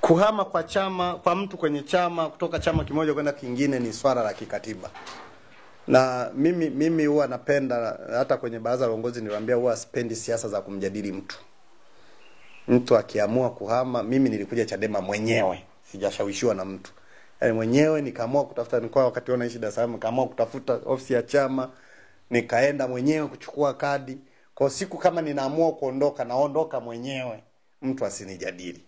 Kuhama kwa chama, kwa mtu kwenye chama kutoka chama kimoja kwenda kingine ni swala la kikatiba. Na mimi huwa napenda, hata kwenye baraza la uongozi niliwaambia huwa sipendi siasa za kumjadili mtu. Mtu akiamua kuhama, mimi nilikuja Chadema mwenyewe, sijashawishiwa na mtu. Yaani mwenyewe nikaamua kutafuta, nilikuwa wakati naishi Dar es Salaam, nikaamua kutafuta ofisi ya chama, nikaenda mwenyewe kuchukua kadi. Kwa siku kama ninaamua kuondoka, naondoka mwenyewe, mtu asinijadili.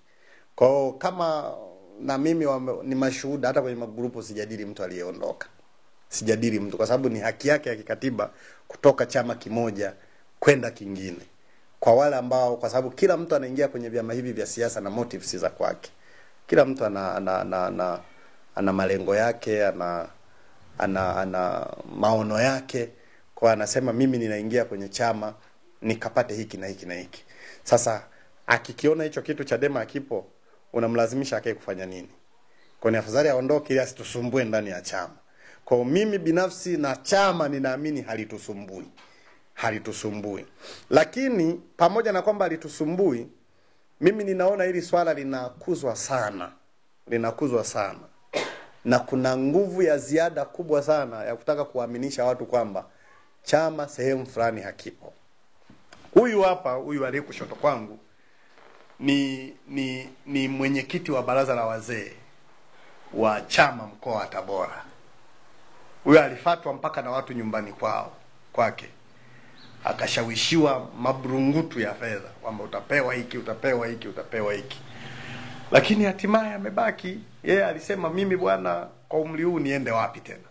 Kwa kama na mimi ni mashuhuda, hata kwenye magrupu sijadili mtu aliyeondoka. Sijadili mtu kwa sababu ni haki yake ya kikatiba kutoka chama kimoja kwenda kingine. Kwa wale ambao, kwa sababu kila mtu anaingia kwenye vyama hivi vya siasa na motives za kwake. Kila mtu ana malengo yake, ana maono yake. Kwa anasema mimi ninaingia kwenye chama nikapate hiki na hiki na hiki. Sasa akikiona hicho kitu Chadema akipo, unamlazimisha akae kufanya nini? Kwa ni afadhali aondoke ili asitusumbue ndani ya chama. Kwa mimi binafsi na chama ninaamini halitusumbui. Halitusumbui. Lakini pamoja na kwamba halitusumbui, mimi ninaona hili swala linakuzwa sana. Linakuzwa sana. Na kuna nguvu ya ziada kubwa sana ya kutaka kuaminisha watu kwamba chama sehemu fulani hakipo. Huyu hapa, huyu aliye kushoto kwangu ni mwenyekiti wa baraza la wazee wa chama mkoa wa Tabora. Huyu alifatwa mpaka na watu nyumbani kwake. Akashawishiwa mabrungutu ya fedha kwamba utapewa hiki, utapewa hiki, utapewa hiki. Lakini hatimaye amebaki. Yeye alisema mimi bwana, kwa umri huu niende wapi tena?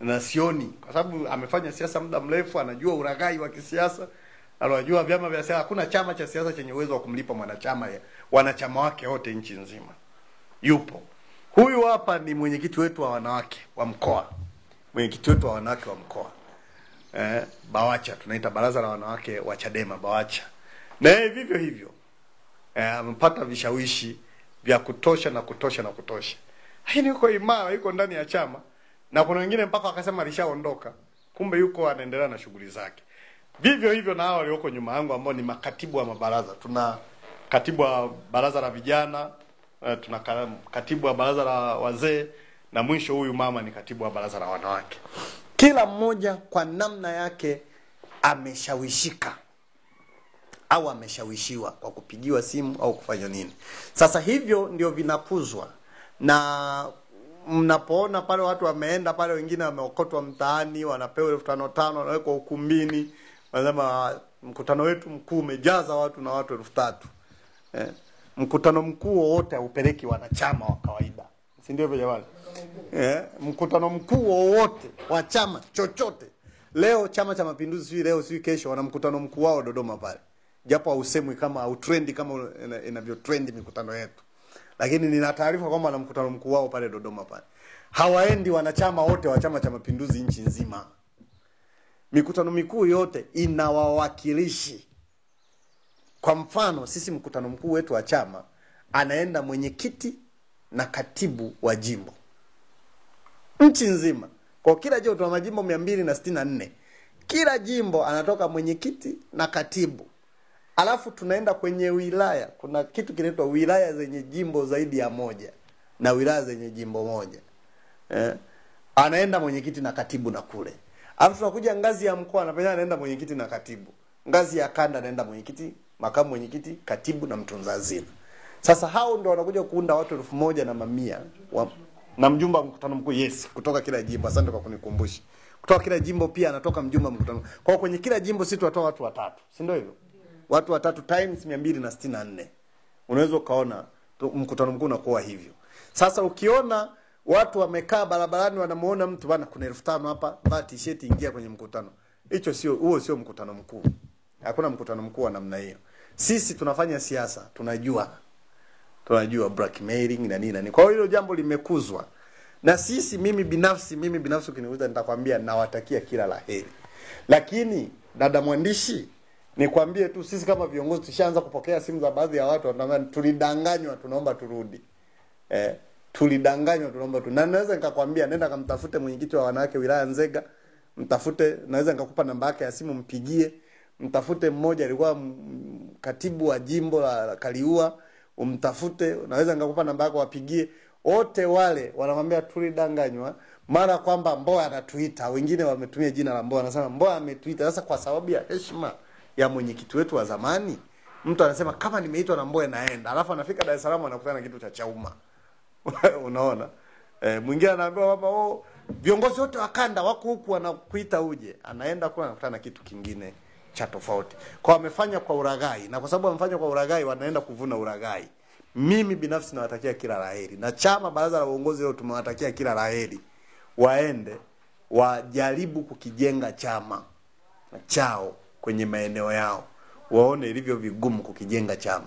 Na sioni, kwa sababu amefanya siasa muda mrefu, anajua uragai wa kisiasa, anajua vyama vya siasa. Hakuna chama cha siasa chenye uwezo wa kumlipa wanachama wake wote nchi nzima. Yupo. Huyu hapa ni mwenyekiti wetu wa wanawake wa mkoa. Mwenyekiti wetu wa wanawake wa mkoa. Bawacha, tunaita baraza la wanawake wa Chadema Bawacha. Na yeye vivyo hivyo. Amepata vishawishi vya kutosha na kutosha na kutosha. Lakini yuko imara, yuko ndani ya chama. Na kuna wengine mpaka wakasema alishaondoka. Kumbe yuko anaendelea na shughuli zake. Vivyo hivyo na hao walioko nyuma yangu ambao ni makatibu wa mabaraza. Tuna katibu wa baraza la vijana, tuna katibu wa baraza la wazee, na mwisho huyu mama ni katibu wa baraza la wanawake. Kila mmoja kwa namna yake ameshawishika au ameshawishiwa kwa kupigiwa simu au kufanya nini. Sasa hivyo ndio vinakuzwa. Na mnapoona pale watu wameenda pale, wengine wameokotwa mtaani, wanapewa 5,500, wanawekwa ukumbini, wanasema mkutano wetu mkuu umejaza watu na watu 3,000. Mkutano mkuu wote haupeleki wanachama wa kawaida. Si ndio hivyo jamani? Mkutano mkuu wote wa chama chochote. Leo Chama cha Mapinduzi sio leo sio kesho wana mkutano mkuu wao Dodoma pale. Japo hausemwi kama au trendi kama inavyo trend mikutano yetu. Lakini nina taarifa kwamba wana mkutano mkuu wao pale Dodoma pale. Hawaendi wanachama wote wa Chama cha Mapinduzi nchi nzima. Mikutano mikuu yote ina wawakilishi. Kwa mfano sisi mkutano mkuu wetu wa chama anaenda mwenyekiti na katibu wa jimbo nchi nzima. Kwa kila jimbo tuna majimbo 264. Kila jimbo anatoka mwenyekiti na katibu. Alafu tunaenda kwenye wilaya. Kuna kitu kinaitwa wilaya zenye jimbo zaidi ya moja na wilaya zenye jimbo moja. Anaenda mwenyekiti na katibu na kule. Alafu tunakuja ngazi ya mkoa, anaenda mwenyekiti na katibu. Ngazi ya kanda anaenda mwenyekiti, makamu mwenyekiti, katibu na mtunza hazina. Sasa hao ndio wanakuja kuunda watu 1,000 na mamia na mjumbe wa mkutano mkuu kutoka kila jimbo. Asante kwa kunikumbusha. Kutoka kila jimbo pia anatoka mjumbe wa mkutano. Kwa kwenye kila jimbo sisi tunatoa watu 3. Si ndio hivyo? Watu 3 times 264. Unaweza ukaona mkutano mkuu unakuwa hivyo. Sasa ukiona watu wamekaa barabarani wanamuona mtu bana kuna 5,000 hapa, vaa t-shirt ingia kwenye mkutano. Huo sio mkutano mkuu. Hakuna mkutano mkuu wa namna hiyo. Sisi tunafanya siasa, tunajua blackmailing na nini na nini. Kwa hiyo hilo jambo limekuzwa. Na sisi mimi binafsi ukiniuliza nitakwambia nawatakia kila laheri. Lakini dada mwandishi, nikwambie tu sisi kama viongozi tushaanza kupokea simu za baadhi ya watu wanasema tulidanganywa, tunaomba turudi. Tulidanganywa, tunaomba tu. Na naweza nikakwambia nenda kamtafute mwenyekiti wa wanawake wilaya Nzega, naweza nikakupa namba yake ya simu mpigie. Mtafute mmoja alikuwa katibu wa jimbo la Kaliua, umtafute, unaweza ngakupa namba yako wapigie. Wote wale wanamwambia tulidanganywa, mara kwamba Mbowe anatuita, wengine wametumia jina la Mbowe, anasema Mbowe ametuita. Sasa kwa sababu ya heshima ya mwenyekiti wetu wa zamani, mtu anasema kama nimeitwa na Mbowe naenda, alafu anafika Dar es Salaam anakutana na kitu cha Chauma. Unaona? Mwingine anaambiwa kwamba viongozi wote wa kanda wako huku wanakuita uje, anaenda kwa anakutana na kitu kingine cha tofauti. Kwa wamefanya kwa uragai, na kwa sababu wamefanya kwa uragai wanaenda kuvuna uragai. Mimi binafsi nawatakia kila laheri, na chama baraza la uongozi leo tumewatakia kila laheri. Waende wajaribu kukijenga chama chao kwenye maeneo yao, waone ilivyo vigumu kukijenga chama.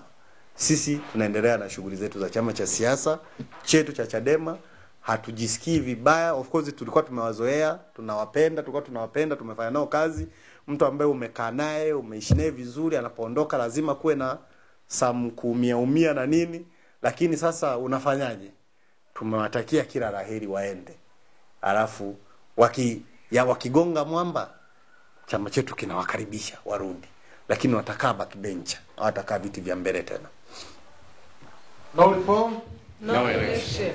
Sisi tunaendelea na shughuli zetu za chama cha siasa chetu cha Chadema. Hatujisikii vibaya. Of course tulikuwa tumewazoea, tunawapenda, tumefanya nao kazi. Mtu ambaye umekaa naye, umeishi naye vizuri, anapoondoka lazima kuwe na kuumia na nini, lakini sasa unafanyaje? Tumewatakia kila laheri, waende. Alafu wakigonga mwamba, chama chetu kinawakaribisha warudi, lakini watakaa backbench, hawatakaa viti vya mbele tena. No reform, no election.